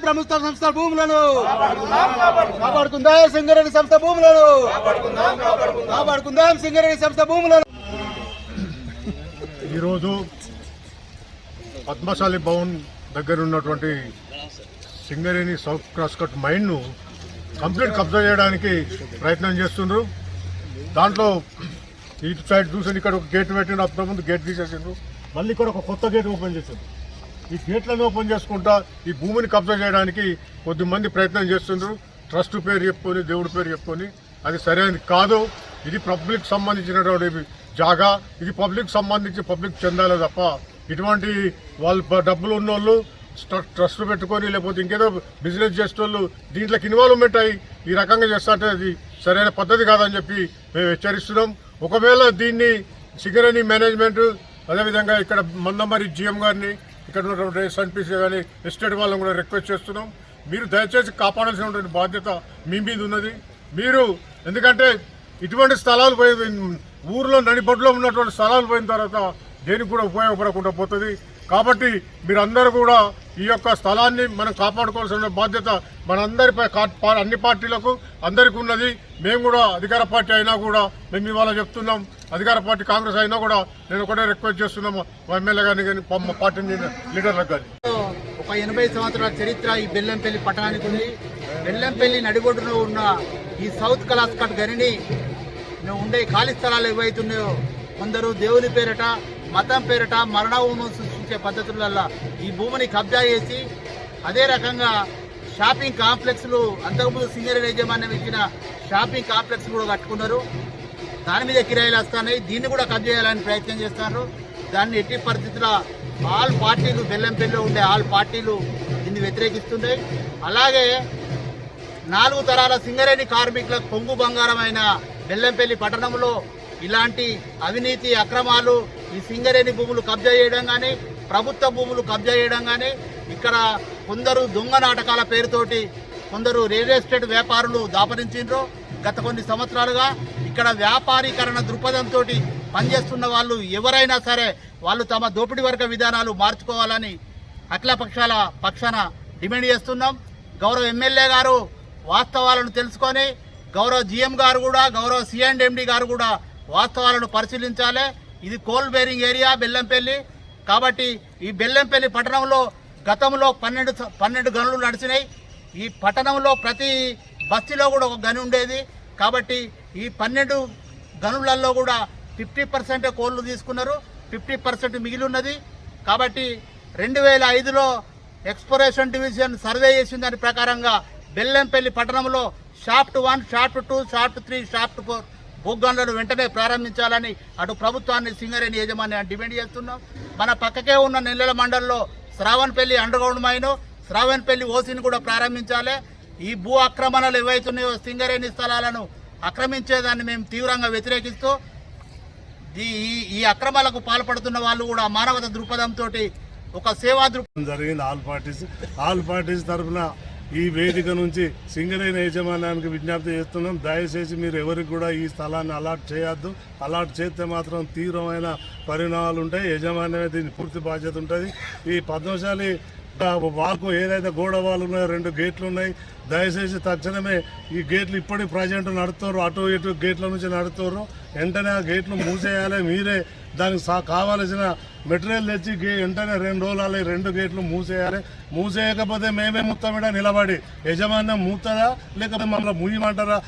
ప్రభుత్వ సంస్థ భూములను కాపాడుకుందాం, సింగరేణి సంస్థ భూములను కాపాడుకుందాం, సింగరేణి సంస్థ భూములను. ఈరోజు పద్మశాలి భవన్ దగ్గర ఉన్నటువంటి సింగరేణి సౌత్ క్రాస్ కట్ మైన్ను కంప్లీట్ కబ్జా చేయడానికి ప్రయత్నం చేస్తుండ్రు. దాంట్లో ఇటు సైడ్ చూసి ఇక్కడ ఒక గేట్ పెట్టిండ్రు, అంతకుముందు గేట్ తీసేసిండ్రు, మళ్ళీ ఇక్కడ ఒక కొత్త గేట్ ఓపెన్ చేసిండ్రు. ఈ గేట్లను ఓపెన్ చేసుకుంటా ఈ భూమిని కబ్జా చేయడానికి కొద్దిమంది ప్రయత్నం చేస్తుండ్రు. ట్రస్ట్ పేరు చెప్పుకొని, దేవుడి పేరు చెప్పుకొని. అది సరైనది కాదు. ఇది పబ్లిక్ సంబంధించినటువంటి జాగా, ఇది పబ్లిక్ సంబంధించి పబ్లిక్ చెందాలి తప్ప ఇటువంటి వాళ్ళు డబ్బులు ఉన్నోళ్ళు ట్రస్ట్ పెట్టుకొని లేకపోతే ఇంకేదో బిజినెస్ చేసేటోళ్ళు దీంట్లోకి ఇన్వాల్వ్మెంట్ అయ్యి ఈ రకంగా చేస్తుంటే అది సరైన పద్ధతి కాదని చెప్పి మేము హెచ్చరిస్తున్నాం. ఒకవేళ దీన్ని సింగరేణి మేనేజ్మెంట్ అదేవిధంగా ఇక్కడ మందమరి జిఎం గారిని, ఇక్కడ ఉన్నటువంటి ఎస్ఎన్పిసి కానీ ఎస్టేట్ వాళ్ళని కూడా రిక్వెస్ట్ చేస్తున్నాం. మీరు దయచేసి కాపాడాల్సినటువంటి బాధ్యత మీ మీద ఉన్నది. మీరు ఎందుకంటే ఇటువంటి స్థలాలు పోయి ఊర్లో నడిబొడ్లో ఉన్నటువంటి స్థలాలు పోయిన తర్వాత దేనికి కూడా ఉపయోగపడకుండా పోతుంది. కాబట్టి మీరందరూ కూడా ఈ యొక్క స్థలాన్ని మనం కాపాడుకోవాల్సిన బాధ్యత మనందరిపై అన్ని పార్టీలకు అందరికీ ఉన్నది. మేము కూడా అధికార పార్టీ అయినా కూడా మేము ఇవాళ చెప్తున్నాం, అధికార పార్టీ కాంగ్రెస్ అయినా కూడా నేను ఒకటే రిక్వెస్ట్ చేస్తున్నాము ఎమ్మెల్యే గారిని కానీ పార్టీ లీడర్లకు కానీ. ఒక 80 సంవత్సరాల చరిత్ర ఈ బెల్లంపల్లి పట్టణానికి ఉంది. బెల్లంపల్లి నడిబొడ్డులో ఉన్న ఈ సౌత్ క్రాస్ కట్ గనిని ఉండే ఖాళీ స్థలాలు ఏవైతున్నాయో కొందరు దేవుని పేరట, మతం పేరట మరణహోమం సృష్టించే పద్ధతుల ఈ భూమిని కబ్జా చేసి అదే రకంగా షాపింగ్ కాంప్లెక్స్లు అంతకుముందు సింగరేణి యాజమాన్యం ఇచ్చిన షాపింగ్ కాంప్లెక్స్ కూడా కట్టుకున్నారు. దాని మీద కిరాయిలు వస్తున్నాయి. దీన్ని కూడా కబ్జా చేయాలని ప్రయత్నం చేస్తున్నారు. దాన్ని ఎట్టి పరిస్థితుల్లో ఆల్ పార్టీలు, బెల్లంపల్లిలో ఉండే ఆల్ పార్టీలు దీన్ని వ్యతిరేకిస్తున్నాయి. అలాగే 4 తరాల సింగరేణి కార్మికులకు పొంగు బంగారమైన బెల్లంపల్లి పట్టణంలో ఇలాంటి అవినీతి అక్రమాలు, ఈ సింగరేణి భూములు కబ్జా చేయడం కానీ, ప్రభుత్వ భూములు కబ్జా చేయడం కానీ, ఇక్కడ కొందరు దొంగ నాటకాల పేరుతోటి కొందరు రియల్ ఎస్టేట్ వ్యాపారులు దాపరించిండ్రు. గత కొన్ని సంవత్సరాలుగా ఇక్కడ వ్యాపారీకరణ దృక్పథంతో పనిచేస్తున్న వాళ్ళు ఎవరైనా సరే వాళ్ళు తమ దోపిడీ వర్గ విధానాలు మార్చుకోవాలని అఖిల పక్షాల పక్షాన డిమాండ్ చేస్తున్నాం. గౌరవ ఎమ్మెల్యే గారు వాస్తవాలను తెలుసుకొని, గౌరవ జిఎం గారు కూడా, గౌరవ సిఎండ్ఎండి గారు కూడా వాస్తవాలను పరిశీలించాలి. ఇది కోల్ బేరింగ్ ఏరియా బెల్లంపల్లి. కాబట్టి ఈ బెల్లంపల్లి పట్టణంలో గతంలో 12 గనులు నడిచినాయి. ఈ పట్టణంలో ప్రతి బస్తీలో కూడా ఒక గని ఉండేది. కాబట్టి ఈ 12 గనులలో కూడా 50% కోళ్లు తీసుకున్నారు, 50% మిగిలి ఉన్నది. కాబట్టి 2005లో ఎక్స్ప్లోరేషన్ డివిజన్ సర్వే చేసిన దాని ప్రకారంగా బెల్లంపల్లి పట్టణంలో షాఫ్ట్ 1, షాఫ్ట్ 2, షాఫ్ట్ 3, షాఫ్ట్ 4 భూగనులను వెంటనే ప్రారంభించాలని అటు ప్రభుత్వాన్ని, సింగరేణి యాజమాన్యాన్ని డిమాండ్ చేస్తున్నాం. మన పక్కకే ఉన్న నెల్లెల మండలంలో శ్రావణపల్లి అండర్గ్రౌండ్ మైను, శ్రావణపల్లి ఓసిని కూడా ప్రారంభించాలి. ఈ భూ ఆక్రమణలు ఏవైతున్నాయో సింగరేణి స్థలాలను ఆక్రమించేదాన్ని మేము తీవ్రంగా వ్యతిరేకిస్తూ ఈ అక్రమాలకు పాల్పడుతున్న వాళ్ళు కూడా మానవత దృక్పథంతో ఒక సేవా దృక్పథం జరిగింది. ఆల్ పార్టీస్ తరఫున ఈ వేదిక నుంచి సింగరేణి యాజమాన్యానికి విజ్ఞప్తి చేస్తున్నాం. దయచేసి మీరు ఎవరికి కూడా ఈ స్థలాన్ని అలాట్ చేయొద్దు. అలాట్ చేస్తే మాత్రం తీవ్రమైన పరిణామాలు ఉంటాయి. యజమాన్యమే దీనికి పూర్తి బాధ్యత ఉంటుంది. ఈ పద్మశాలి వాకు ఏదైతే గోడ వాళ్ళు ఉన్నాయో 2 గేట్లు ఉన్నాయి. దయచేసి తక్షణమే ఈ గేట్లు ఇప్పటికి ప్రజెంట్ నడుతున్నారు, అటు ఇటు గేట్ల నుంచి నడుతున్నారు. వెంటనే ఆ గేట్లు మూసేయాలి. మీరే దానికి కావాల్సిన మెటీరియల్ తెచ్చి వెంటనే 2 రోజులు 2 గేట్లు మూసేయాలి. మూసేయకపోతే మేమే మొత్తం మీద నిలబడి యజమాన్యం మూతుందా లేకపోతే మమ్మల్ని మూయమంటారా?